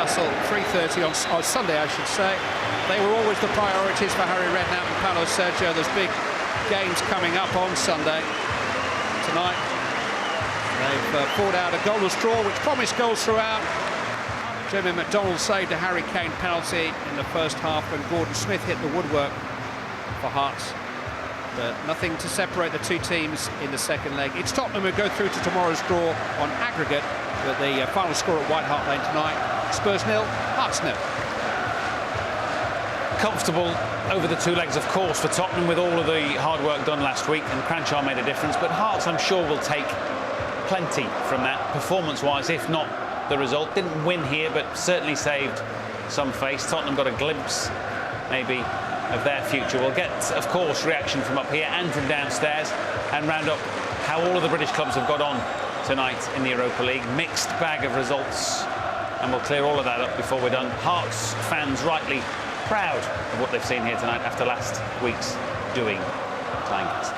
Newcastle 3:30 on Sunday, I should say. They were always the priorities for Harry Redknapp and Paulo Sergio. There's big games coming up on Sunday. Tonight, they've fought out a goalless draw, which promised goals throughout. Jimmy McDonald saved a Harry Kane penalty in the first half when Gordon Smith hit the woodwork for Hearts. But nothing to separate the two teams in the second leg. It's Tottenham who go through to tomorrow's draw on aggregate, with the final score at White Hart Lane tonight. Spurs 0, Hearts 0. Comfortable over the two legs, of course, for Tottenham, with all of the hard work done last week, and Cranshaw made a difference. But Hearts, I'm sure, will take plenty from that, performance-wise, if not the result. Didn't win here, but certainly saved some face. Tottenham got a glimpse, maybe, of their future. We'll get, of course, reaction from up here and from downstairs, and round up how all of the British clubs have got on tonight in the Europa League. Mixed bag of results, and we'll clear all of that up before we're done. Hearts fans rightly proud of what they've seen here tonight after last week's doing. Thanks.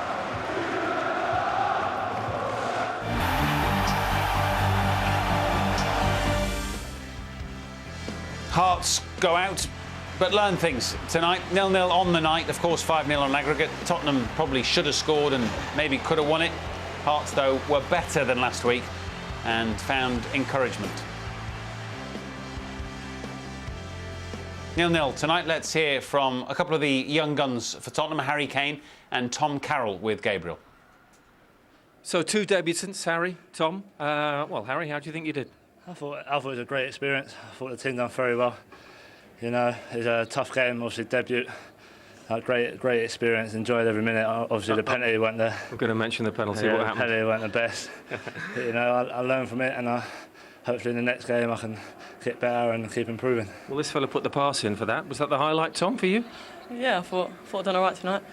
Hearts go out, but learn things tonight. 0-0 on the night, of course, 5-0 on aggregate. Tottenham probably should have scored and maybe could have won it. Hearts, though, were better than last week and found encouragement. 0-0 tonight. Let's hear from a couple of the young guns for Tottenham, Harry Kane and Tom Carroll with Gabriel. So, two debutants, Harry, Tom. Well, Harry, how do you think you did? I thought it was a great experience. I thought the team done very well. You know, it was a tough game, obviously debut. Great experience. Enjoyed every minute. Obviously, the penalty went there. I'm going to mention the penalty. Yeah, what the happened? penalty went the best. You know, I learned from it, and hopefully in the next game I can get better and keep improving. Well, this fella put the pass in for that. Was that the highlight, Tom, for you? Yeah, I thought I'd done all right tonight.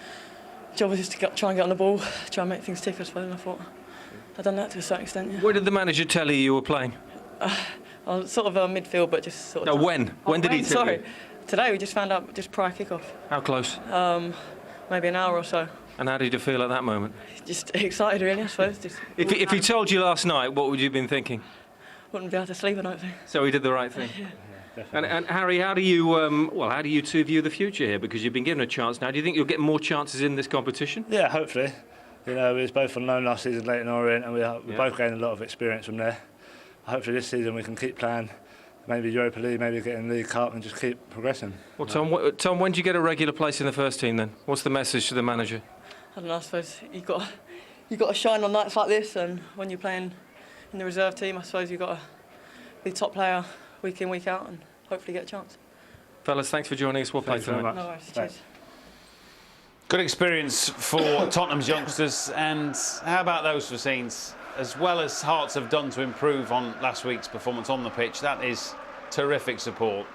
Job was just to try and get on the ball, try and make things tick, I suppose. And I thought I'd done that to a certain extent. Yeah. Where did the manager tell you were playing? I was sort of midfield, but just sort of. No, when? When did he tell you? Sorry. Today we just found out just prior kick-off. How close? Maybe an hour or so. And how did you feel at that moment? Just excited, really, I suppose. Just if he told you last night, what would you have been thinking? Wouldn't be able to sleep, I don't think. So he did the right thing. Yeah. And Harry, how do you two view the future here? Because you've been given a chance now. Do you think you'll get more chances in this competition? Yeah, hopefully. You know, we was both on loan last season, Leyton Orient, and we both gained a lot of experience from there. Hopefully this season we can keep playing, maybe Europa League, maybe getting League Cup, and just keep progressing. Well, Tom, when do you get a regular place in the first team then? What's the message to the manager? I don't know, I suppose you've got to shine on nights like this, and when you're playing in the reserve team, I suppose you've got to be top player week in, week out, and hopefully get a chance. Fellas, thanks for joining us. We'll play tonight. No worries, cheers. Good experience for Tottenham's youngsters, and how about those for scenes? As well as Hearts have done to improve on last week's performance on the pitch, that is terrific support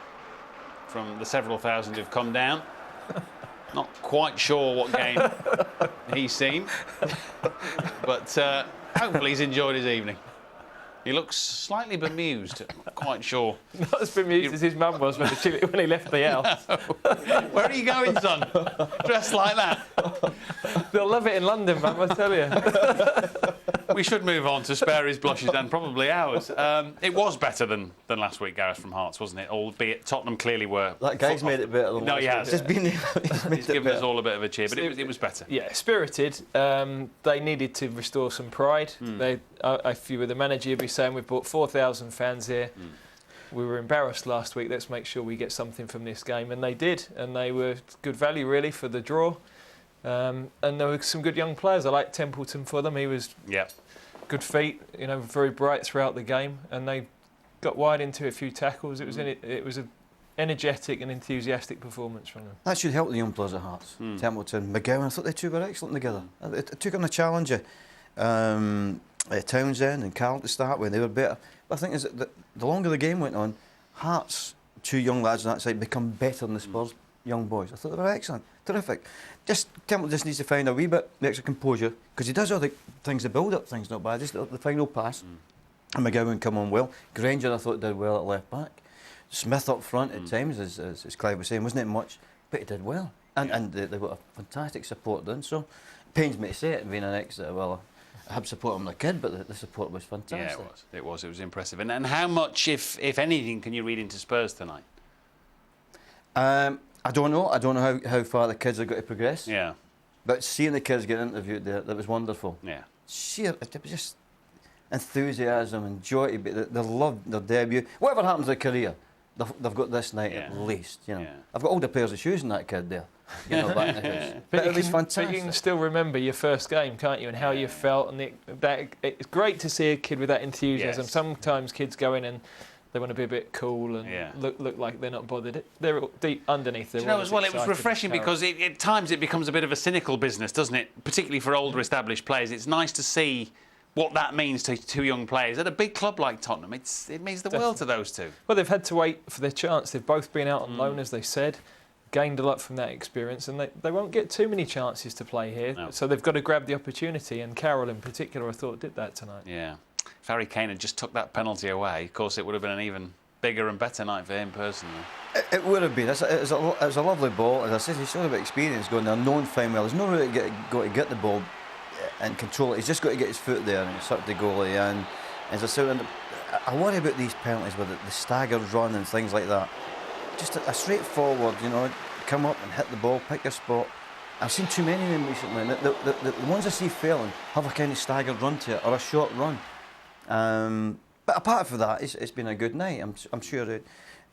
from the several thousand who've come down. Not quite sure what game he's seen, but hopefully he's enjoyed his evening. He looks slightly bemused, not quite sure. Not as bemused as his mum was when he left the house. No. Where are you going, son? Dressed like that? They'll love it in London, Mum, I tell you. We should move on to spare his blushes and probably ours. It was better than last week, Gareth, from Hearts, wasn't it? Albeit Tottenham clearly were... That guy's made it better than No, he has. He's given us all a bit of a cheer, but it was better. Yeah, spirited. They needed to restore some pride. If you were the manager, you'd be saying we've brought 4,000 fans here. We were embarrassed last week. Let's make sure we get something from this game. And they did. And they were good value, really, for the draw. And there were some good young players. I like Templeton for them. He was good feet, you know, very bright throughout the game. And they got wide into a few tackles. It was an energetic and enthusiastic performance from them. That should help the young players at Hearts. Templeton, McGowan, I thought they two were excellent together. It took on the challenger. Townsend and Carroll to start with, they were better. But I think is that the longer the game went on, Hearts, two young lads on that side, become better than the Spurs young boys. I thought they were excellent, terrific. Templeton just needs to find a wee bit of extra composure, because he does all the things, the build-up things not bad, just the final pass. And McGowan come on well. Granger, I thought, did well at left back. Smith up front at times, as Clive was saying, wasn't it much, but he did well. And they got a fantastic support then. So it pains me to say it, being an ex, had support on the kid, but the support was fantastic. Yeah, it was. It was impressive. And how much, if anything, can you read into Spurs tonight? I don't know. I don't know how far the kids are going to progress. Yeah. But seeing the kids get interviewed there, that was wonderful. Yeah. It was just enthusiasm and joy. They loved their debut. Whatever happens to their career, they've got this night at least. You know, I've got all the pairs of shoes in that kid there. You know, back in the house. But it was fantastic. But you can still remember your first game, can't you, and how you felt. And it's great to see a kid with that enthusiasm. Yes. Sometimes kids go in and they want to be a bit cool and look like they're not bothered. They're deep underneath. You know, as well, it was refreshing because at times it becomes a bit of a cynical business, doesn't it? Particularly for older established players. It's nice to see what that means to two young players at a big club like Tottenham. It means the world to those two. Well, they've had to wait for their chance. They've both been out on loan, as they said, gained a lot from that experience, and they won't get too many chances to play here. No. So they've got to grab the opportunity, and Carroll in particular, I thought, did that tonight. Yeah. If Harry Kane had just took that penalty away, of course, it would have been an even bigger and better night for him personally. It would have been. It was a lovely ball. As I said, he's showed a bit of experience going there, known fine well. There's no really got to get the ball and control it. He's just got to get his foot there and sort the goalie. And as I said, I worry about these penalties with the staggered run and things like that. Just a straightforward, you know, come up and hit the ball, pick your spot. I've seen too many of them recently. And the ones I see failing have a kind of staggered run to it or a short run. But apart from that, it's been a good night. I'm sure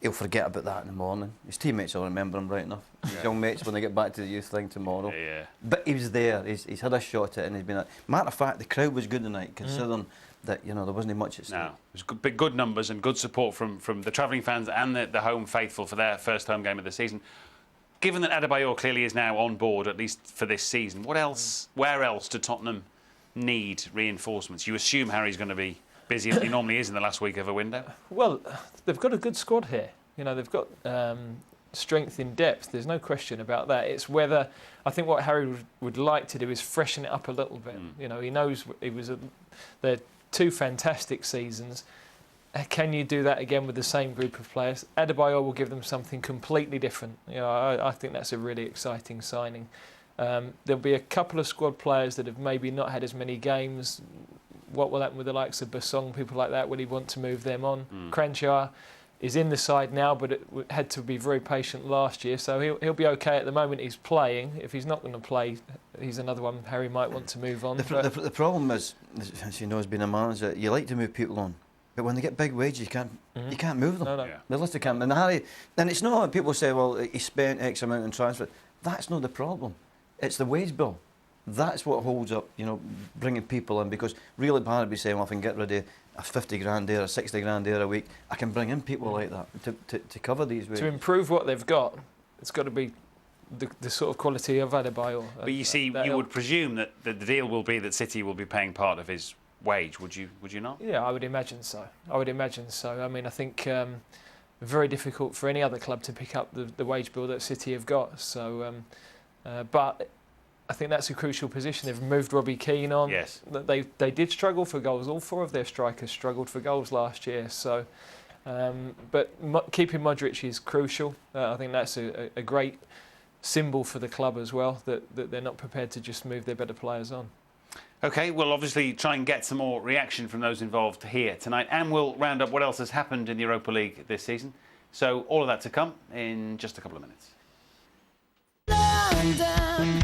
he'll forget about that in the morning. His teammates will remember him right enough. His young mates when they get back to the youth thing tomorrow. Yeah. But he was there. He's had a shot at it, and he's been. Matter of fact, the crowd was good tonight, considering that there wasn't much at stake. No, it was good numbers and good support from the travelling fans and the home faithful for their first home game of the season. Given that Adebayor clearly is now on board, at least for this season, where else do Tottenham need reinforcements? You assume Harry's going to be busy as he normally is in the last week of a window? Well, they've got a good squad here. You know, they've got strength in depth. There's no question about that. It's whether, I think what Harry would like to do is freshen it up a little bit. You know, he knows they're two fantastic seasons. Can you do that again with the same group of players? Adebayor will give them something completely different. You know, I think that's a really exciting signing. There'll be a couple of squad players that have maybe not had as many games. What will happen with the likes of Basong, people like that? Will he want to move them on? Cranchar is in the side now, but it had to be very patient last year, so he'll be okay at the moment. He's playing. If he's not going to play, he's another one Harry might want to move on. The problem is, as you know, as being a manager, you like to move people on, but when they get big wages, you can't move them. No. They literally can't. And Harry, and it's not. People say, well, he spent X amount in transfer. That's not the problem. It's the wage bill. That's what holds up, bringing people in, because really bad to be saying, well, if I can get rid of a 50 grand there, a 60 grand there a week, I can bring in people like that to cover these wages. To improve what they've got, it's got to be the sort of quality of Adebayor. But you see, you would presume that the deal will be that City will be paying part of his wage, would you not? Yeah, I would imagine so. I mean, I think very difficult for any other club to pick up the wage bill that City have got. So, but I think that's a crucial position. They've moved Robbie Keane on. Yes. They did struggle for goals. All four of their strikers struggled for goals last year. So, but keeping Modric is crucial. I think that's a great symbol for the club as well, that they're not prepared to just move their better players on. OK, we'll obviously try and get some more reaction from those involved here tonight, and we'll round up what else has happened in the Europa League this season. So all of that to come in just a couple of minutes. London.